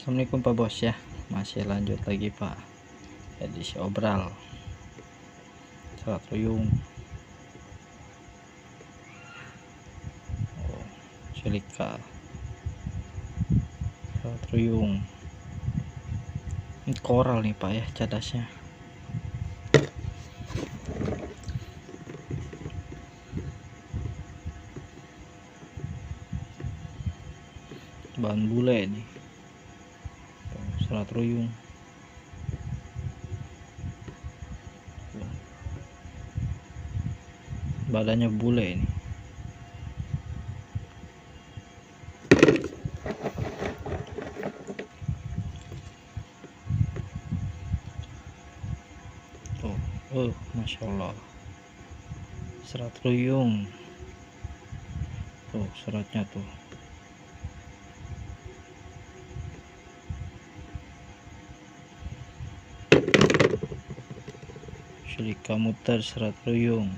Assalamualaikum Pak Bos ya, masih lanjut lagi Pak edisi obral serat ruyung silika serat ruyung. Ini koral nih Pak ya, cadasnya bahan bule nih, serat ruyung. Badannya bule ini. Tuh, Masya Allah, serat ruyung. Tuh seratnya tuh. Silika muter serat ruyung.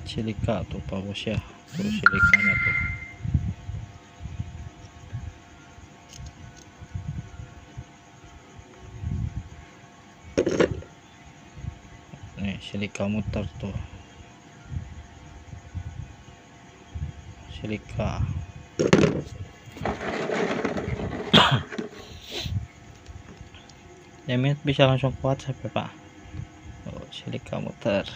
Silika tuh Pak Bos ya, tuh silikanya tuh. Nih silika muter tuh, silika. Ya minat bisa langsung ke WhatsApp ya Pak. Silika muter.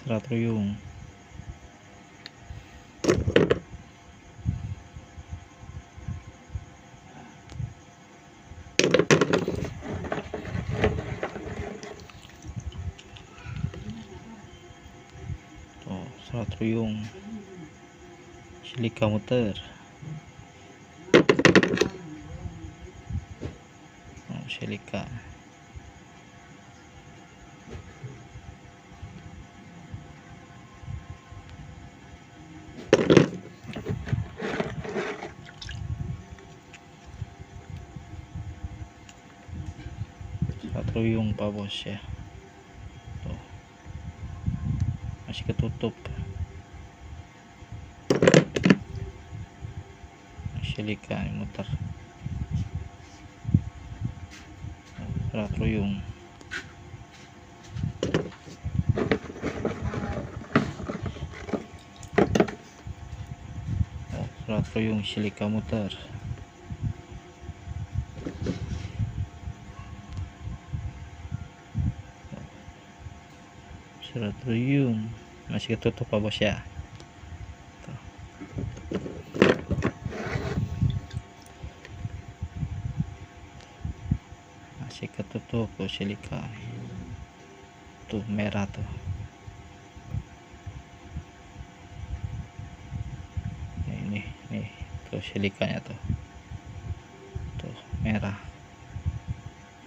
Serat ruyung. Tuh serat ruyung, silika muter. Silika. Serat ruyung Pak Bos ya. Tuh. Masih ketutup. Silika muter. Serat ruyung. Serat ruyung silika muter. Serat ruyung masih ketutup Pak Bos ya. Tuh. Masih ketutup tuh silika. Tuh merah tuh. Nih tuh silikanya tuh. Tuh merah.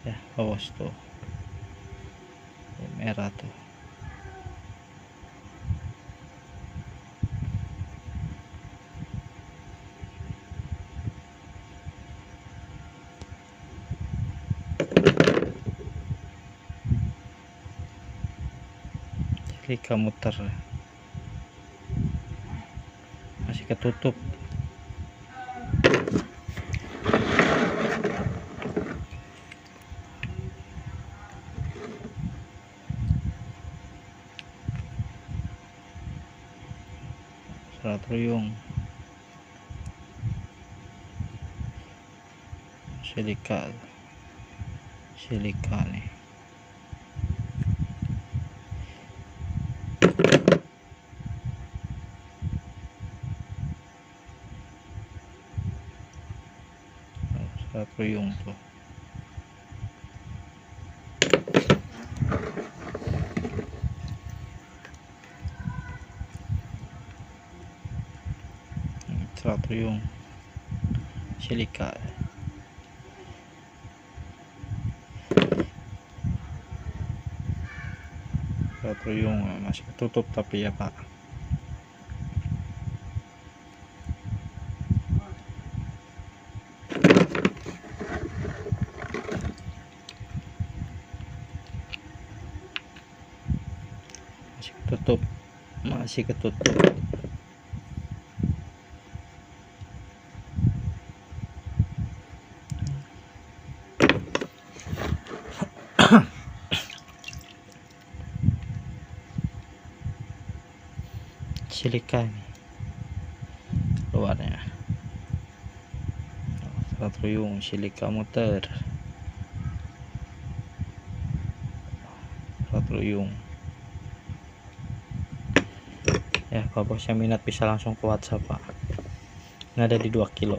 Ya, Bos tuh. Merah tuh. Silika muter masih ketutup. Serat ruyung silika nih. Serat ruyung tuh. Serat ruyung silika. Serat ruyung masih ketutup tapi ya Pak. tutup, masih ketutup. Silika ini luarnya, serat ruyung silika muter, serat ruyung ya. Kalau bosnya minat bisa langsung ke WhatsApp Pak, ini ada di 2 kilo.